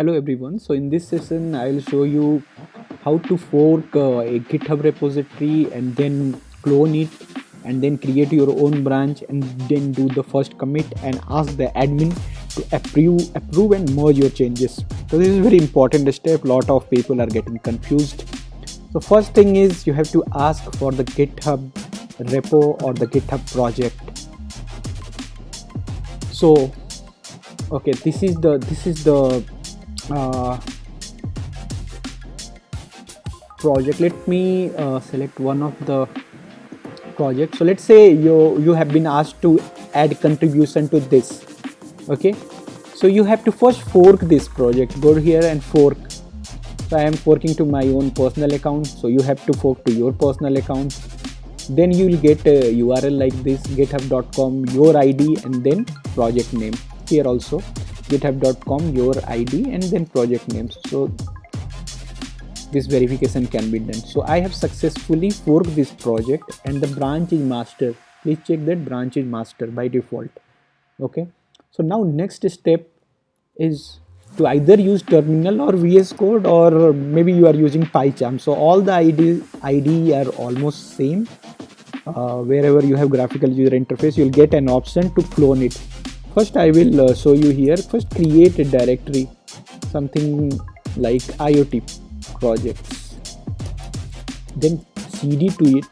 Hello everyone. So in this session I will show you how to fork a GitHub repository and then clone it and then create your own branch and then do the first commit and ask the admin to approve and merge your changes. So this is a very important step. Lot of people are getting confused. So first thing is you have to ask for the GitHub repo or the GitHub project. So okay, this is the project. Let me select one of the projects. So let's say you have been asked to add contribution to this. Okay, so you have to first fork this project. Go here and fork. So I am forking to my own personal account, so you have to fork to your personal account. Then you will get a URL like this, github.com, your ID and then project name. Here also github.com, your ID and then project names. So this verification can be done. So I have successfully forked this project and the branch is master. Please check that branch is master by default. Okay, so now next step is to either use terminal or VS Code, or maybe you are using PyCharm. So all the ID are almost same. Wherever you have graphical user interface, you'll get an option to clone it. First I will show you here. First create a directory, something like IoT projects, then cd to it.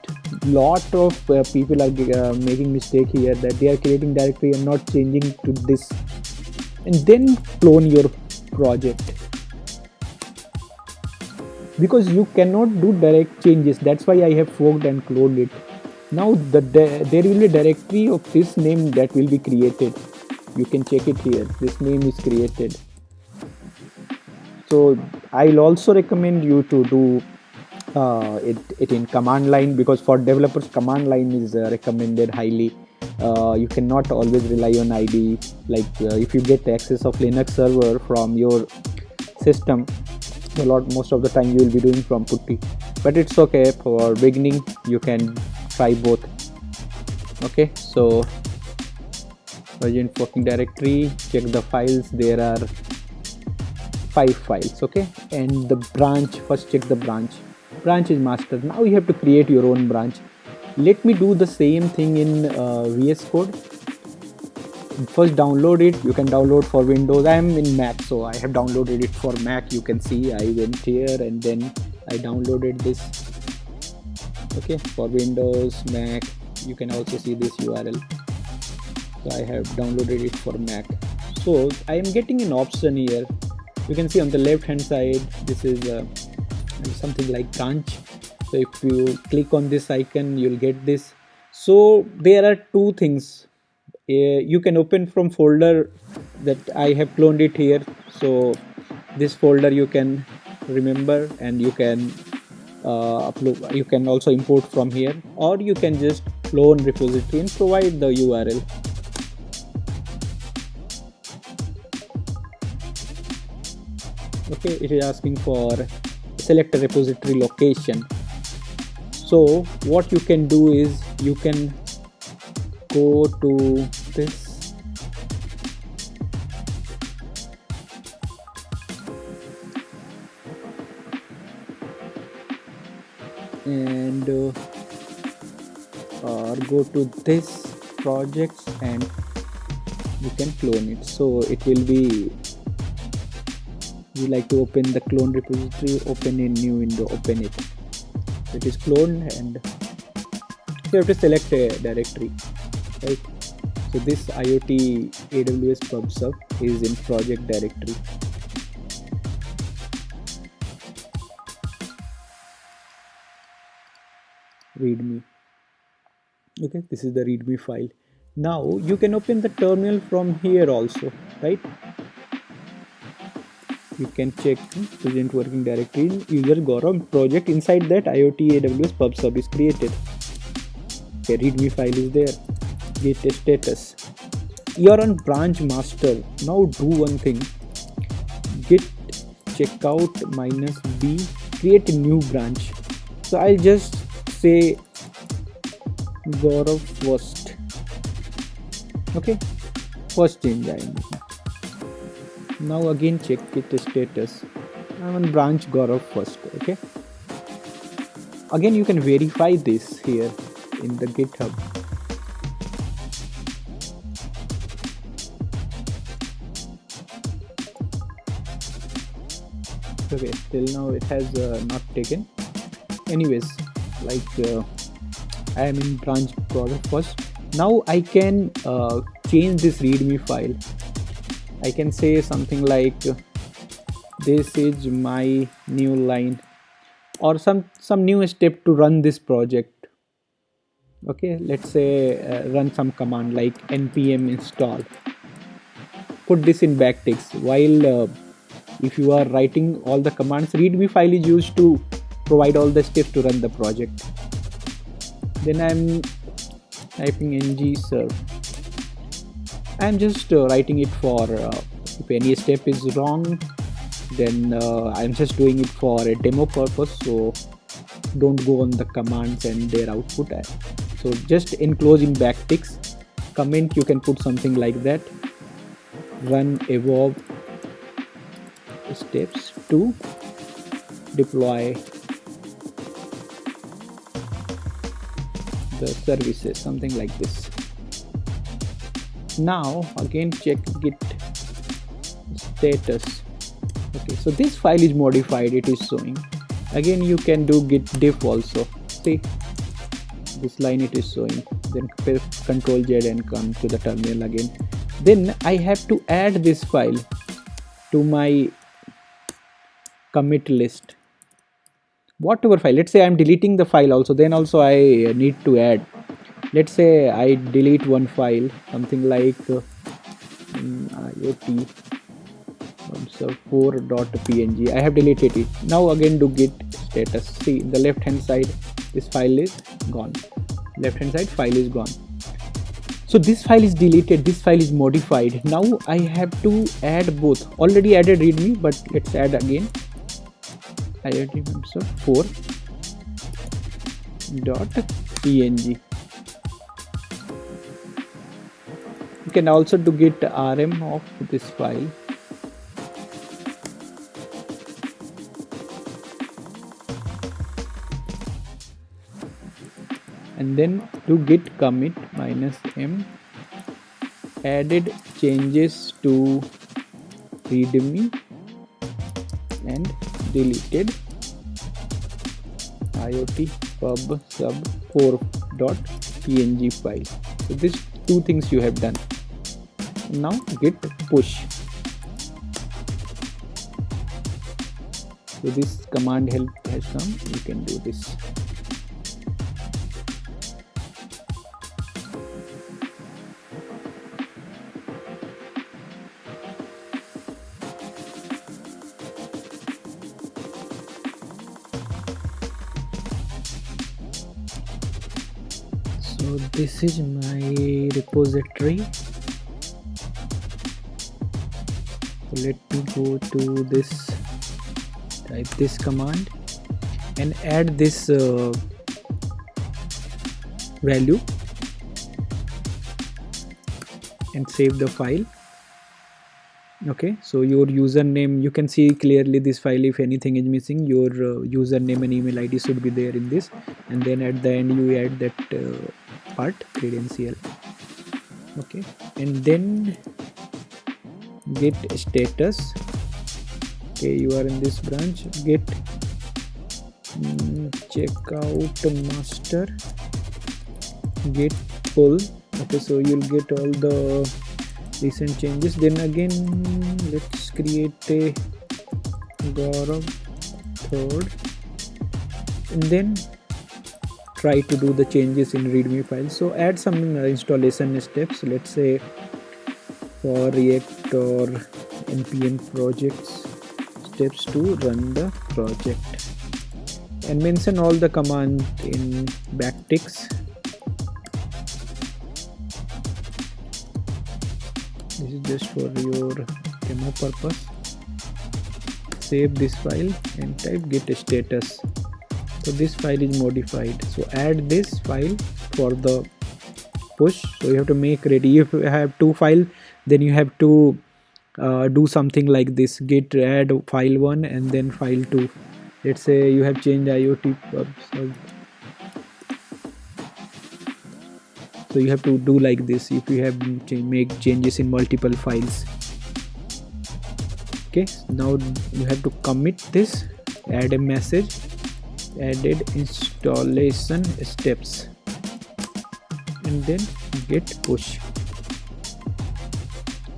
Lot of people are making mistake here, that they are creating directory and not changing to this, and then clone your project, because you cannot do direct changes. That's why I have forked and cloned it. Now there will be a directory of this name that will be created. You can check it here. This name is created. So I'll also recommend you to do it in command line, because for developers command line is recommended highly. You cannot always rely on ID. Like if you get access of Linux server from your system, most of the time you will be doing from putty, but it's okay. For beginning you can try both. Okay, so version forking directory, check the files. There are 5 files. Okay, and the branch, first check the branch is master. Now you have to create your own branch. Let me do the same thing in VS Code. First download it. You can download for Windows. I am in Mac, so I have downloaded it for Mac. You can see I went here and then I downloaded this. Okay, for Windows, Mac, you can also see this URL. So I have downloaded it for Mac. So I am getting an option here. You can see on the left hand side, this is something like branch. So if you click on this icon, you'll get this. So there are two things. You can open from folder that I have cloned it here. So this folder you can remember, and you can upload. You can also import from here, or you can just clone repository and provide the URL. Okay, it is asking for select a repository location. So what you can do is you can go to this, and or go to this projects and you can clone it. So it will be, you like to open the clone repository, open a new window, open it. It is cloned, and you have to select a directory, right? So this IoT AWS pub sub is in project directory. Readme. Okay, this is the readme file. Now you can open the terminal from here also, right? You can check present working directory, user Gaurav project. Inside that IoT AWS pub sub is created. Okay, readme file is there. Git status. You are on branch master. Now do one thing. Git checkout -b, create a new branch. So I'll just say Gaurav first. Okay, first change I am making. Now again check git status. I'm on branch Gaurav first. Okay, again you can verify this here in the github. Okay, till now it has not taken. Anyways, like I am in branch Gaurav first. Now I can change this readme file. I can say something like this is my new line, or some new step to run this project. Okay, let's say run some command like npm install. Put this in backticks. While if you are writing all the commands, readme file is used to provide all the steps to run the project. Then I'm typing ng serve. I'm just writing it for if any step is wrong, then I'm just doing it for a demo purpose, so don't go on the commands and their output. So just enclose in backticks. Comment, you can put something like that: run evolve steps to deploy the services, something like this. Now again check git status. Okay, so this file is modified, it is showing. Again you can do git diff also. See, this line it is showing. Then press Ctrl Z and come to the terminal again. Then I have to add this file to my commit list. Whatever file, let's say I'm deleting the file also, then also I need to add. Let's say I delete one file, something like IoT 4.png. I have deleted it. Now again do git status. See, in the left hand side this file is gone. Left hand side file is gone. So this file is deleted, this file is modified. Now I have to add both. Already added readme, but let's add again. IoT 4.png. You can also do git rm of this file. And then do git commit -m added changes to readme and deleted IoT pub sub 4.png file. So these two things you have done. Now git push. So this command help has come. You can do this. So this is my repository. So let me go to this, type this command and add this value and save the file. Okay, so your username, you can see clearly this file. If anything is missing, your username and email ID should be there in this, and then at the end you add that part, credential. Okay, and then git status. Okay, you are in this branch. Git checkout master, git pull. Okay, so you'll get all the recent changes. Then again let's create a Gaurav third and then try to do the changes in readme file. So add some installation steps, let's say for React or npm projects, steps to run the project, and mention all the command in backticks. This is just for your demo purpose. Save this file and type git status. So this file is modified, so add this file for the push. So you have to make ready. If you have two files, then you have to do something like this: git add file 1 and then file 2. Let's say you have changed IoT pub sub. So you have to do like this if you have make changes in multiple files. Okay, now you have to commit this, add a message, added installation steps, and then git push.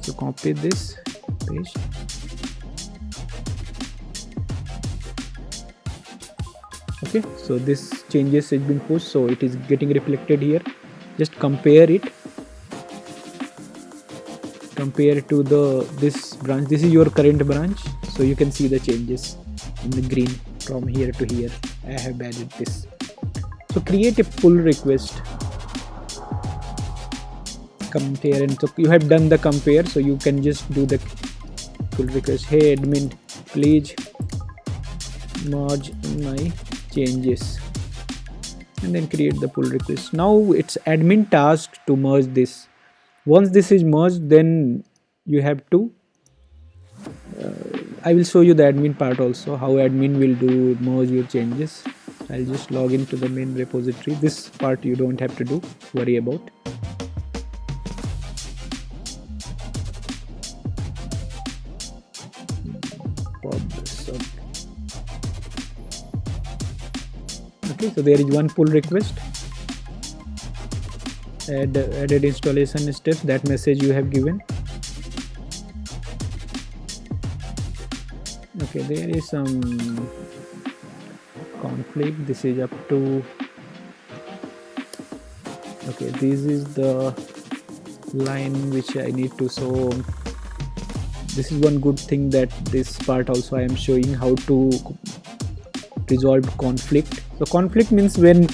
So copy this, paste. Okay, so this changes has been pushed, so it is getting reflected here. Just compare it, compare to this branch. This is your current branch, so you can see the changes in the green from here to here. I have added this. So create a pull request, compare, and so you have done the compare, so you can just do the pull request. Hey admin, please merge my changes, and then create the pull request. Now it's admin task to merge this. Once this is merged, then you have to I will show you the admin part also, how admin will do merge your changes. I'll just log into the main repository. This part you don't have to do, worry about. Okay, so there is one pull request. Added installation steps, that message you have given. Okay, there is some conflict. This is up to, okay, this is the line which I need to show. This is one good thing, that this part also I am showing how to resolve conflict. So conflict means when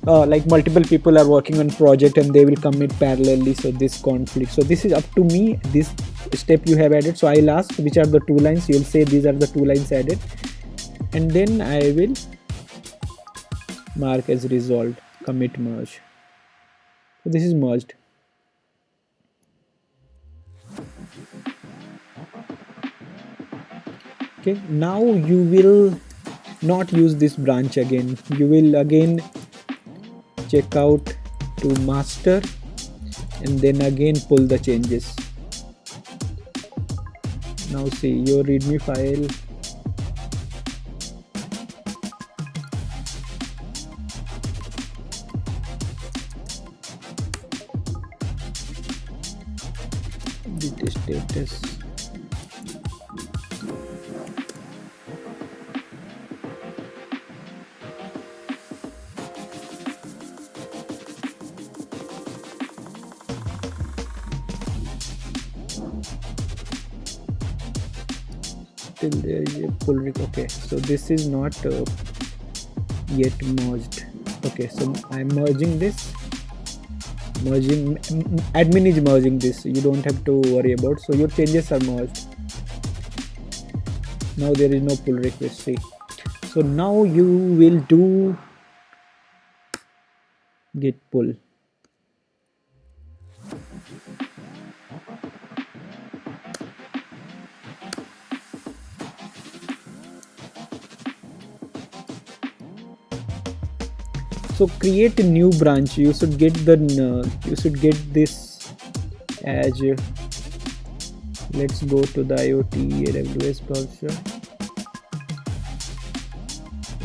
like multiple people are working on project and they will commit parallelly, so this conflict. So this is up to me, this step you have added. So I'll ask which are the 2 lines, you'll say these are the 2 lines added, and then I will mark as resolved, commit merge. So this is merged. Okay, now you will not use this branch again. You will again check out to master and then again pull the changes. Now see your readme file. Git status. Still there is a pull request. Okay, so this is not yet merged. Okay, so I'm merging this. Merging, admin is merging this, you don't have to worry about. So your changes are merged. Now there is no pull request. See, so now you will do git pull. So create a new branch. You should get the this as let's go to the IoT AWS browser.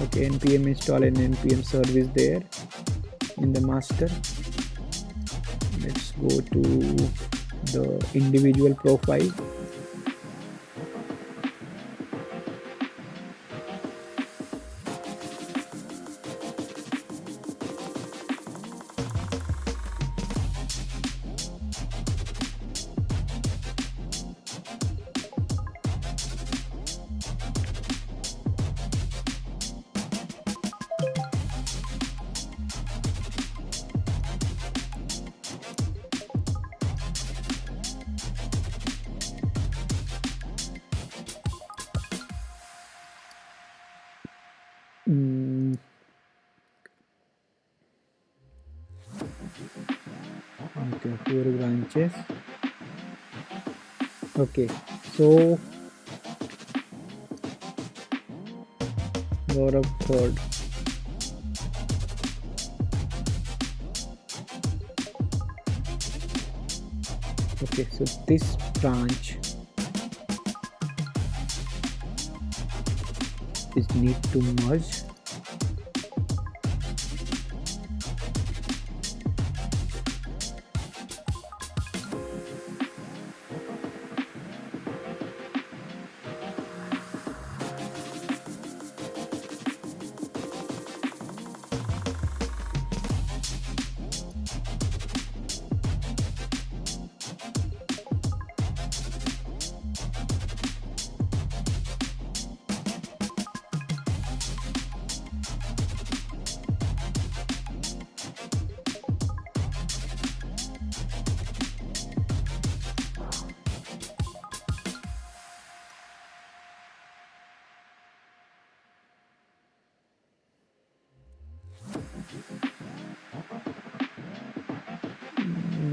Okay, npm install and npm service there in the master. Let's go to the individual profile. Okay, 4 branches. Okay, So Gaurav third. Okay, so this branch is need to merge.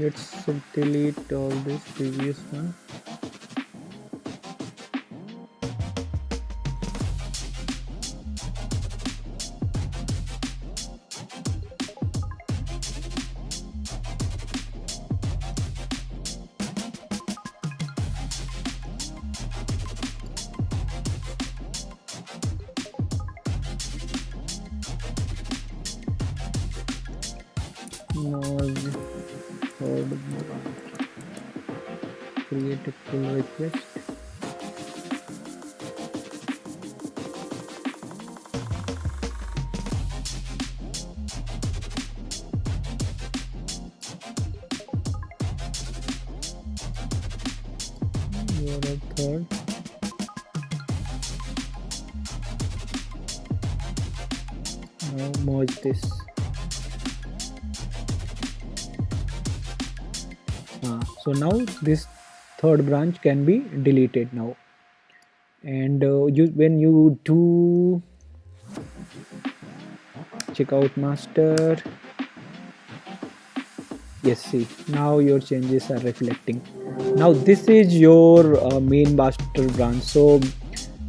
Let's delete all this previous one. Merge third branch. Create a pull request. You are a third. Now merge this. So now this third branch can be deleted now. And when you do checkout master, yes, see, now your changes are reflecting. Now this is your main master branch. So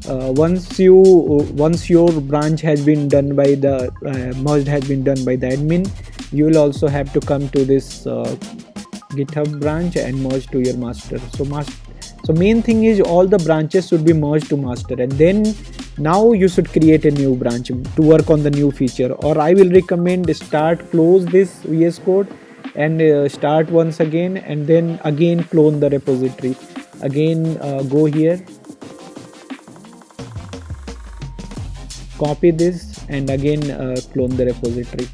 once your branch has been done by the merged has been done by the admin, you will also have to come to this GitHub branch and merge to your master. So main thing is all the branches should be merged to master, and then now you should create a new branch to work on the new feature. Or I will recommend close this VS Code and start once again, and then again clone the repository. Again go here, copy this, and again clone the repository.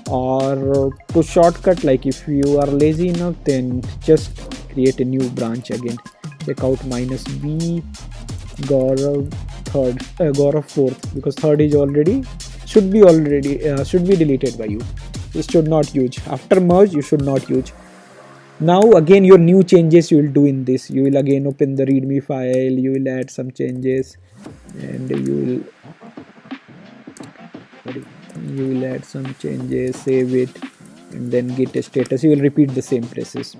Or to shortcut, like if you are lazy enough, then just create a new branch again. Checkout -b Gaurav third, Gaurav fourth, because third is should be deleted by you. It should not use after merge. You should not use. Now again your new changes you will do in this. You will again open the readme file. You will add some changes, and you will add some changes, save it, and then git status. You will repeat the same process.